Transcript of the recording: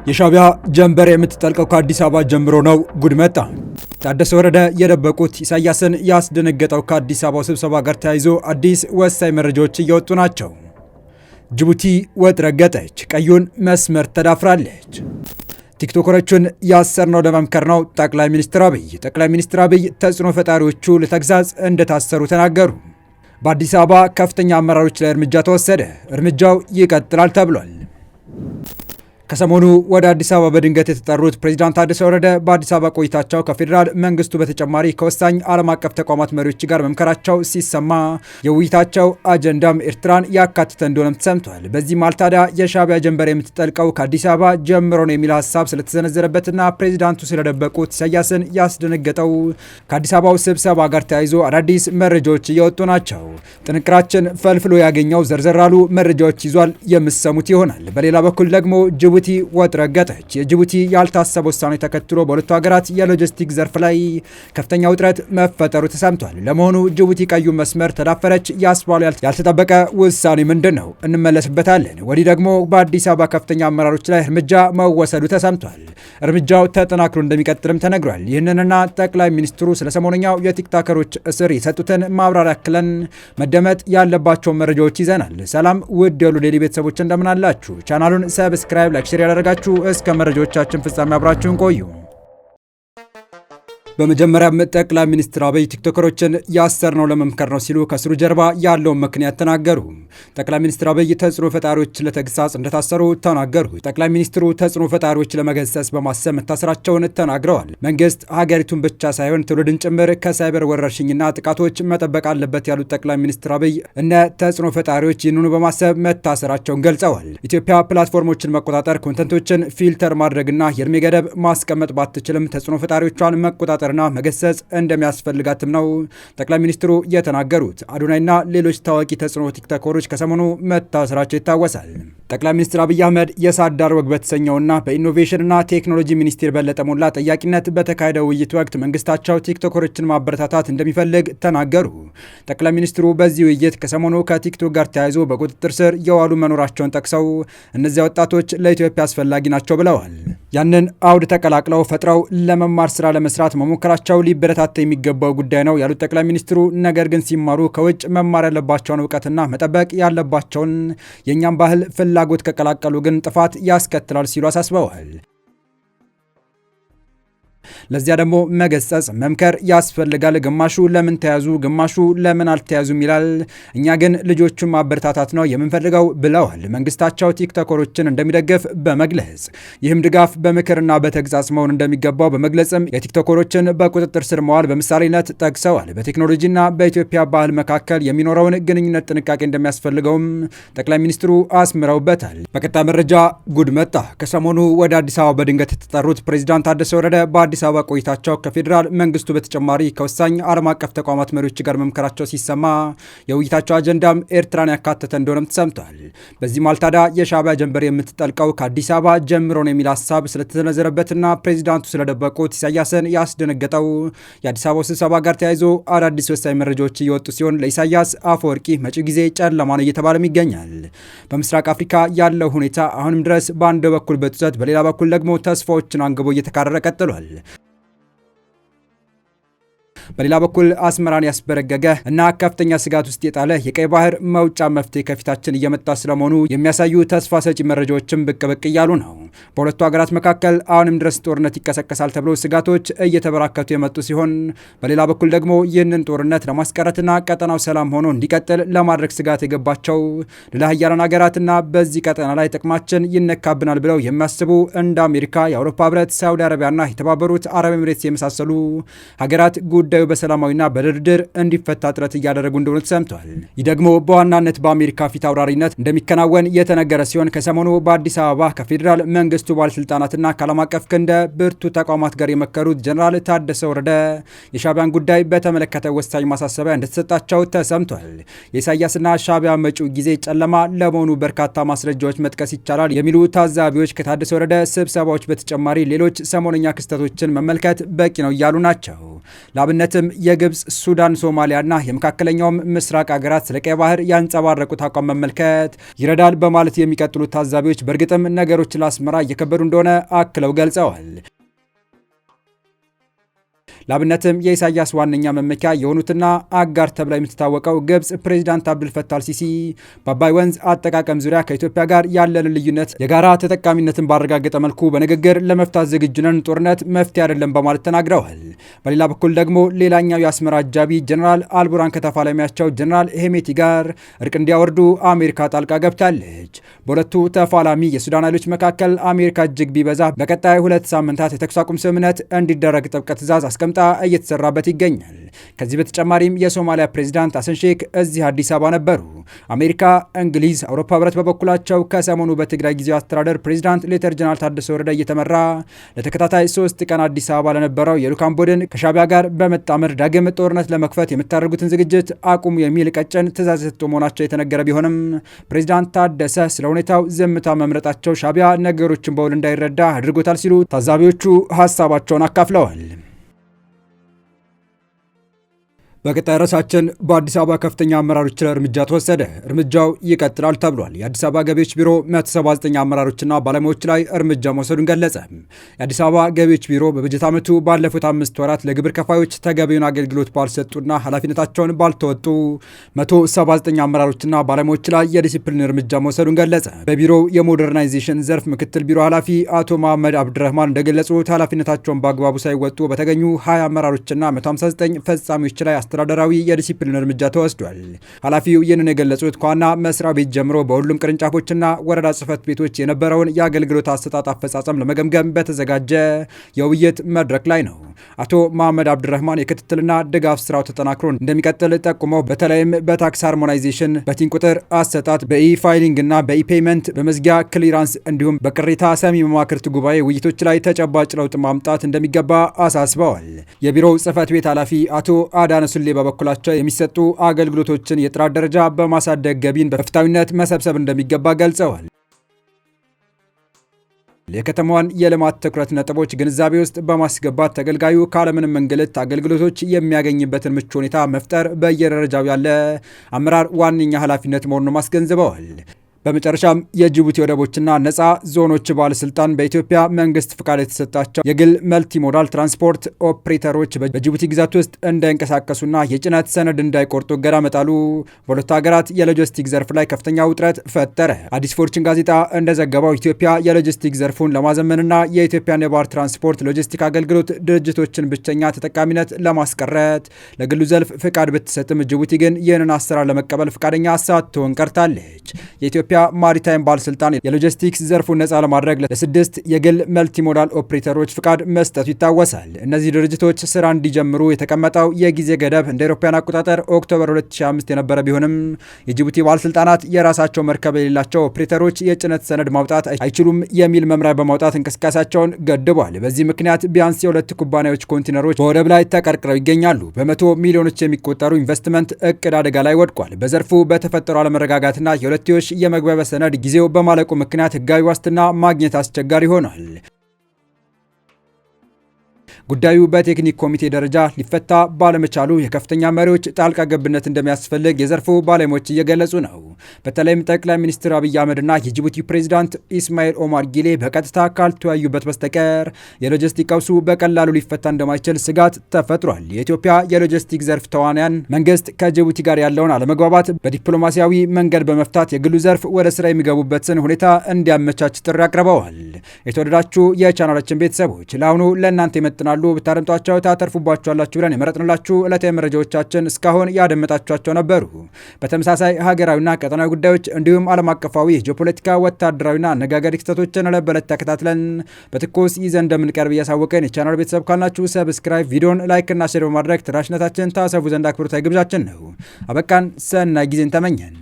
የሻዕቢያ ጀንበር የምትጠልቀው ከአዲስ አበባ ጀምሮ ነው። ጉድ መጣ። ታደሰ ወረደ የደበቁት ኢሳያስን ያስደነገጠው ከአዲስ አበባው ስብሰባ ጋር ተያይዞ አዲስ ወሳኝ መረጃዎች እየወጡ ናቸው። ጅቡቲ ወጥ ረገጠች፣ ቀዩን መስመር ተዳፍራለች። ቲክቶከሮቹን ያሰርነው ለመምከር ነው። ጠቅላይ ሚኒስትር አብይ ተጽዕኖ ፈጣሪዎቹ ለተግዛዝ እንደታሰሩ ተናገሩ። በአዲስ አበባ ከፍተኛ አመራሮች ላይ እርምጃ ተወሰደ። እርምጃው ይቀጥላል ተብሏል። ከሰሞኑ ወደ አዲስ አበባ በድንገት የተጠሩት ፕሬዚዳንት ታደሰ ወረደ በአዲስ አበባ ቆይታቸው ከፌዴራል መንግስቱ በተጨማሪ ከወሳኝ ዓለም አቀፍ ተቋማት መሪዎች ጋር መምከራቸው ሲሰማ የውይይታቸው አጀንዳም ኤርትራን ያካተተ እንደሆነም ተሰምቷል። በዚህ መሃል ታዲያ የሻዕቢያ ጀንበር የምትጠልቀው ከአዲስ አበባ ጀምሮ ነው የሚል ሀሳብ ስለተሰነዘረበትና ፕሬዚዳንቱ ስለደበቁት ኢሳያስን ያስደነገጠው ከአዲስ አበባው ስብሰባ ጋር ተያይዞ አዳዲስ መረጃዎች እየወጡ ናቸው። ጥንቅራችን ፈልፍሎ ያገኘው ዘርዘር ያሉ መረጃዎች ይዟል፣ የምሰሙት ይሆናል። በሌላ በኩል ደግሞ ጅቡቲ ወጥ ረገጠች። የጅቡቲ ያልታሰበ ውሳኔ ተከትሎ በሁለቱ ሀገራት የሎጂስቲክ ዘርፍ ላይ ከፍተኛ ውጥረት መፈጠሩ ተሰምቷል። ለመሆኑ ጅቡቲ ቀዩ መስመር ተዳፈረች ያስባሉ ያልተጠበቀ ውሳኔ ምንድን ነው? እንመለስበታለን። ወዲህ ደግሞ በአዲስ አበባ ከፍተኛ አመራሮች ላይ እርምጃ መወሰዱ ተሰምቷል። እርምጃው ተጠናክሮ እንደሚቀጥልም ተነግሯል። ይህንንና ጠቅላይ ሚኒስትሩ ስለ ሰሞነኛው የቲክቶከሮች እስር የሰጡትን ማብራሪያ ያክለን መደመጥ ያለባቸውን መረጃዎች ይዘናል። ሰላም ውድ የሉ ዴይሊ ቤተሰቦች እንደምን አላችሁ? ቻናሉን ሰብስክራይብ ላይክ ሼር ያደረጋችሁ እስከ መረጃዎቻችን ፍጻሜ አብራችሁን ቆዩ። በመጀመሪያም ጠቅላይ ሚኒስትር አብይ ቲክቶከሮችን ያሰርነው ለመምከር ነው ሲሉ ከስሩ ጀርባ ያለውን ምክንያት ተናገሩ። ጠቅላይ ሚኒስትር አብይ ተጽዕኖ ፈጣሪዎች ለተግሳጽ እንደታሰሩ ተናገሩ። ጠቅላይ ሚኒስትሩ ተጽዕኖ ፈጣሪዎች ለመገሰጽ በማሰብ መታሰራቸውን ተናግረዋል። መንግስት ሀገሪቱን ብቻ ሳይሆን ትውልድን ጭምር ከሳይበር ወረርሽኝና ጥቃቶች መጠበቅ አለበት ያሉት ጠቅላይ ሚኒስትር አብይ እነ ተጽዕኖ ፈጣሪዎች ይህንኑ በማሰብ መታሰራቸውን ገልጸዋል። ኢትዮጵያ ፕላትፎርሞችን መቆጣጠር፣ ኮንተንቶችን ፊልተር ማድረግና የእድሜ ገደብ ማስቀመጥ ባትችልም ተጽዕኖ ፈጣሪዎቿን መቆጣጠር ና መገሰጽ እንደሚያስፈልጋትም ነው ጠቅላይ ሚኒስትሩ የተናገሩት። አዶናይና ሌሎች ታዋቂ ተጽዕኖ ቲክቶከሮች ከሰሞኑ መታሰራቸው ይታወሳል። ጠቅላይ ሚኒስትር አብይ አህመድ የሳዳር ወግ በተሰኘውና በኢኖቬሽንና ቴክኖሎጂ ሚኒስቴር በለጠ ሞላ ጠያቂነት በተካሄደው ውይይት ወቅት መንግስታቸው ቲክቶከሮችን ማበረታታት እንደሚፈልግ ተናገሩ። ጠቅላይ ሚኒስትሩ በዚህ ውይይት ከሰሞኑ ከቲክቶክ ጋር ተያይዞ በቁጥጥር ስር የዋሉ መኖራቸውን ጠቅሰው እነዚያ ወጣቶች ለኢትዮጵያ አስፈላጊ ናቸው ብለዋል። ያንን አውድ ተቀላቅለው ፈጥረው ለመማር ስራ ለመስራት መሞከራቸው ሊበረታታ የሚገባው ጉዳይ ነው ያሉት ጠቅላይ ሚኒስትሩ ነገር ግን ሲማሩ ከውጭ መማር ያለባቸውን እውቀትና መጠበቅ ያለባቸውን የእኛም ባህል ፍላጎት ከቀላቀሉ ግን ጥፋት ያስከትላል ሲሉ አሳስበዋል። ለዚያ ደግሞ መገሰጽ መምከር ያስፈልጋል። ግማሹ ለምን ተያዙ፣ ግማሹ ለምን አልተያዙም ይላል። እኛ ግን ልጆቹን ማበረታታት ነው የምንፈልገው ብለዋል። መንግስታቸው ቲክቶከሮችን እንደሚደግፍ በመግለጽ ይህም ድጋፍ በምክርና በተግሳጽ መሆን እንደሚገባው በመግለጽም የቲክቶከሮችን በቁጥጥር ስር መዋል በምሳሌነት ጠቅሰዋል። በቴክኖሎጂና በኢትዮጵያ ባህል መካከል የሚኖረውን ግንኙነት ጥንቃቄ እንደሚያስፈልገውም ጠቅላይ ሚኒስትሩ አስምረውበታል። በቀጣይ መረጃ ጉድ መጣ። ከሰሞኑ ወደ አዲስ አበባ በድንገት የተጠሩት ፕሬዚዳንት ታደሰ ወረደ በአዲስ አበባ ቆይታቸው ከፌዴራል መንግስቱ በተጨማሪ ከወሳኝ ዓለም አቀፍ ተቋማት መሪዎች ጋር መምከራቸው ሲሰማ የውይይታቸው አጀንዳም ኤርትራን ያካተተ እንደሆነም ተሰምቷል። በዚህ መሃል ታዲያ የሻዕቢያ ጀንበር የምትጠልቀው ከአዲስ አበባ ጀምሮ ነው የሚል ሀሳብ ስለተሰነዘረበትና ፕሬዚዳንቱ ስለደበቁት ኢሳያስን ያስደነገጠው የአዲስ አበባው ስብሰባ ጋር ተያይዞ አዳዲስ ወሳኝ መረጃዎች እየወጡ ሲሆን ለኢሳያስ አፈወርቂ መጪው ጊዜ ጨለማ ነው እየተባለም ይገኛል። በምስራቅ አፍሪካ ያለው ሁኔታ አሁንም ድረስ በአንድ በኩል በጥሰት በሌላ በኩል ደግሞ ተስፋዎችን አንግቦ እየተካረረ ቀጥሏል። በሌላ በኩል አስመራን ያስበረገገ እና ከፍተኛ ስጋት ውስጥ የጣለ የቀይ ባህር መውጫ መፍትሄ ከፊታችን እየመጣ ስለመሆኑ የሚያሳዩ ተስፋ ሰጪ መረጃዎችም ብቅ እያሉ ነው። በሁለቱ ሀገራት መካከል አሁንም ድረስ ጦርነት ይቀሰቀሳል ተብሎ ስጋቶች እየተበራከቱ የመጡ ሲሆን፣ በሌላ በኩል ደግሞ ይህንን ጦርነት ለማስቀረትና ቀጠናው ሰላም ሆኖ እንዲቀጥል ለማድረግ ስጋት የገባቸው ሌላ ሀያላን ሀገራትና በዚህ ቀጠና ላይ ጥቅማችን ይነካብናል ብለው የሚያስቡ እንደ አሜሪካ፣ የአውሮፓ ህብረት፣ ሳውዲ አረቢያና የተባበሩት አረብ ኤምሬትስ የመሳሰሉ ሀገራት ጉዳዩ በሰላማዊና በድርድር እንዲፈታ ጥረት እያደረጉ እንደሆነ ተሰምቷል። ይህ ደግሞ በዋናነት በአሜሪካ ፊት አውራሪነት እንደሚከናወን የተነገረ ሲሆን ከሰሞኑ በአዲስ አበባ ከፌዴራል መንግስቱ ባለስልጣናትና ከዓለም አቀፍ ክንደ ብርቱ ተቋማት ጋር የመከሩት ጀነራል ታደሰ ወረደ የሻዕቢያን ጉዳይ በተመለከተ ወሳኝ ማሳሰቢያ እንደተሰጣቸው ተሰምቷል። የኢሳያስና ሻዕቢያ መጪው ጊዜ ጨለማ ለመሆኑ በርካታ ማስረጃዎች መጥቀስ ይቻላል የሚሉ ታዛቢዎች ከታደሰ ወረደ ስብሰባዎች በተጨማሪ ሌሎች ሰሞነኛ ክስተቶችን መመልከት በቂ ነው እያሉ ናቸው። ለአብነት ለአብነትም የግብፅ፣ ሱዳን፣ ሶማሊያና የመካከለኛውም ምስራቅ ሀገራት ስለ ቀይ ባህር ያንጸባረቁት አቋም መመልከት ይረዳል በማለት የሚቀጥሉት ታዛቢዎች በእርግጥም ነገሮች ለአስመራ እየከበዱ እንደሆነ አክለው ገልጸዋል። ለአብነትም የኢሳያስ ዋነኛ መመኪያ የሆኑትና አጋር ተብላ የምትታወቀው ግብፅ ፕሬዚዳንት አብዱልፈታህ አልሲሲ በአባይ ወንዝ አጠቃቀም ዙሪያ ከኢትዮጵያ ጋር ያለንን ልዩነት የጋራ ተጠቃሚነትን ባረጋገጠ መልኩ በንግግር ለመፍታት ዝግጁ ነን፣ ጦርነት መፍትሄ አይደለም በማለት ተናግረዋል። በሌላ በኩል ደግሞ ሌላኛው የአስመራ አጃቢ ጀኔራል አልቡራን ከተፋላሚያቸው ጀኔራል ሄሜቲ ጋር እርቅ እንዲያወርዱ አሜሪካ ጣልቃ ገብታለች። በሁለቱ ተፋላሚ የሱዳን ኃይሎች መካከል አሜሪካ እጅግ ቢበዛ በቀጣይ 2 ሳምንታት የተኩስ አቁም ስምምነት እንዲደረግ ጥብቅ ትዕዛዝ አስቀምጣ እየተሰራበት ይገኛል። ከዚህ በተጨማሪም የሶማሊያ ፕሬዚዳንት ሐሰን ሼክ እዚህ አዲስ አበባ ነበሩ። አሜሪካ፣ እንግሊዝ፣ አውሮፓ ህብረት በበኩላቸው ከሰሞኑ በትግራይ ጊዜያዊ አስተዳደር ፕሬዚዳንት ሌተር ጀነራል ታደሰ ወረደ እየተመራ ለተከታታይ 3 ቀን አዲስ አበባ ለነበረው የልዑካን ቡድን ከሻዕቢያ ጋር በመጣመር ዳግም ጦርነት ለመክፈት የምታደርጉትን ዝግጅት አቁሙ የሚል ቀጭን ትዕዛዝ የሰጡ መሆናቸው የተነገረ ቢሆንም ፕሬዚዳንት ታደሰ ስለ ሁኔታው ዝምታ መምረጣቸው ሻዕቢያ ነገሮችን በውል እንዳይረዳ አድርጎታል ሲሉ ታዛቢዎቹ ሀሳባቸውን አካፍለዋል። በቀጣይ ርዕሳችን በአዲስ አበባ ከፍተኛ አመራሮች ላይ እርምጃ ተወሰደ። እርምጃው ይቀጥላል ተብሏል። የአዲስ አበባ ገቢዎች ቢሮ 179 አመራሮችና ባለሙያዎች ላይ እርምጃ መውሰዱን ገለጸ። የአዲስ አበባ ገቢዎች ቢሮ በበጀት ዓመቱ ባለፉት 5 ወራት ለግብር ከፋዮች ተገቢውን አገልግሎት ባልሰጡና ኃላፊነታቸውን ባልተወጡ 179 አመራሮችና ባለሙያዎች ላይ የዲሲፕሊን እርምጃ መውሰዱን ገለጸ። በቢሮው የሞደርናይዜሽን ዘርፍ ምክትል ቢሮ ኃላፊ አቶ መሐመድ አብድረህማን እንደገለጹት ኃላፊነታቸውን በአግባቡ ሳይወጡ በተገኙ 20 አመራሮችና 159 ፈጻሚዎች ላይ አስተዳደራዊ የዲሲፕሊን እርምጃ ተወስዷል። ኃላፊው ይህንን የገለጹት ከዋና መስሪያ ቤት ጀምሮ በሁሉም ቅርንጫፎችና ወረዳ ጽህፈት ቤቶች የነበረውን የአገልግሎት አሰጣጥ አፈጻጸም ለመገምገም በተዘጋጀ የውይይት መድረክ ላይ ነው። አቶ መሐመድ አብድረህማን የክትትልና ድጋፍ ስራው ተጠናክሮ እንደሚቀጥል ጠቁመው በተለይም በታክስ ሃርሞናይዜሽን፣ በቲን ቁጥር አሰጣጥ፣ በኢ-ፋይሊንግ እና በኢ-ፔይመንት፣ በመዝጊያ ክሊራንስ እንዲሁም በቅሬታ ሰሚ መማክርት ጉባኤ ውይይቶች ላይ ተጨባጭ ለውጥ ማምጣት እንደሚገባ አሳስበዋል። የቢሮው ጽህፈት ቤት ኃላፊ አቶ አዳነ ሱሌ በበኩላቸው የሚሰጡ አገልግሎቶችን የጥራት ደረጃ በማሳደግ ገቢን በፍትሃዊነት መሰብሰብ እንደሚገባ ገልጸዋል። የከተማዋን የልማት ትኩረት ነጥቦች ግንዛቤ ውስጥ በማስገባት ተገልጋዩ ካለምንም እንግልት አገልግሎቶች የሚያገኝበትን ምቹ ሁኔታ መፍጠር በየደረጃው ያለ አመራር ዋነኛ ኃላፊነት መሆኑን አስገንዝበዋል። በመጨረሻም የጅቡቲ ወደቦችና ነፃ ዞኖች ባለስልጣን በኢትዮጵያ መንግስት ፍቃድ የተሰጣቸው የግል መልቲሞዳል ትራንስፖርት ኦፕሬተሮች በጅቡቲ ግዛት ውስጥ እንዳይንቀሳቀሱና የጭነት ሰነድ እንዳይቆርጡ እገዳ መጣሉ በሁለቱ ሀገራት የሎጂስቲክ ዘርፍ ላይ ከፍተኛ ውጥረት ፈጠረ። አዲስ ፎርችን ጋዜጣ እንደዘገበው ኢትዮጵያ የሎጂስቲክ ዘርፉን ለማዘመንና የኢትዮጵያን የባህር ትራንስፖርት ሎጂስቲክ አገልግሎት ድርጅቶችን ብቸኛ ተጠቃሚነት ለማስቀረት ለግሉ ዘርፍ ፍቃድ ብትሰጥም ጅቡቲ ግን ይህንን አሰራር ለመቀበል ፍቃደኛ ሳትሆን ቀርታለች። የኢትዮጵያ ማሪታይም ባለስልጣን የሎጂስቲክስ ዘርፉን ነፃ ለማድረግ ለ6 የግል መልቲሞዳል ኦፕሬተሮች ፍቃድ መስጠቱ ይታወሳል። እነዚህ ድርጅቶች ስራ እንዲጀምሩ የተቀመጠው የጊዜ ገደብ እንደ አውሮፓውያን አቆጣጠር ኦክቶበር 2005 የነበረ ቢሆንም የጅቡቲ ባለስልጣናት የራሳቸው መርከብ የሌላቸው ኦፕሬተሮች የጭነት ሰነድ ማውጣት አይችሉም የሚል መምሪያ በማውጣት እንቅስቃሴያቸውን ገድቧል። በዚህ ምክንያት ቢያንስ የ2 ኩባንያዎች ኮንቴነሮች በወደብ ላይ ተቀርቅረው ይገኛሉ። በመቶ ሚሊዮኖች የሚቆጠሩ ኢንቨስትመንት እቅድ አደጋ ላይ ወድቋል። በዘርፉ በተፈጠሩ አለመረጋጋትና የሁለትዮሽ የመግባቢያ ሰነድ ጊዜው በማለቁ ምክንያት ህጋዊ ዋስትና ማግኘት አስቸጋሪ ሆኗል። ጉዳዩ በቴክኒክ ኮሚቴ ደረጃ ሊፈታ ባለመቻሉ የከፍተኛ መሪዎች ጣልቃ ገብነት እንደሚያስፈልግ የዘርፉ ባለሙያዎች እየገለጹ ነው። በተለይም ጠቅላይ ሚኒስትር አብይ አህመድና የጅቡቲ ፕሬዚዳንት ኢስማኤል ኦማር ጊሌ በቀጥታ ካልተወያዩበት በስተቀር የሎጂስቲክ ቀውሱ በቀላሉ ሊፈታ እንደማይችል ስጋት ተፈጥሯል። የኢትዮጵያ የሎጂስቲክ ዘርፍ ተዋንያን መንግስት ከጅቡቲ ጋር ያለውን አለመግባባት በዲፕሎማሲያዊ መንገድ በመፍታት የግሉ ዘርፍ ወደ ስራ የሚገቡበትን ሁኔታ እንዲያመቻች ጥሪ አቅርበዋል። የተወደዳችሁ የቻናላችን ቤተሰቦች ለአሁኑ ለእናንተ ይመጥናሉ ብታደምጧቸው ታተርፉባቸዋላችሁ ብለን የመረጥንላችሁ ዕለታዊ መረጃዎቻችን እስካሁን ያደመጣችኋቸው ነበሩ። በተመሳሳይ ሀገራዊና ቀጠናዊ ጉዳዮች እንዲሁም ዓለም አቀፋዊ ጂኦፖለቲካ፣ ወታደራዊና አነጋጋሪ ክስተቶችን ዕለት በዕለት ተከታትለን በትኩስ ይዘን እንደምንቀርብ እያሳወቀን የቻናል ቤተሰብ ካላችሁ ሰብስክራይብ፣ ቪዲዮን ላይክ እና ሼር በማድረግ ተደራሽነታችን ታሰፉ ዘንድ አክብሮታዊ ግብዣችን ነው። አበቃን። ሰናይ ጊዜን ተመኘን።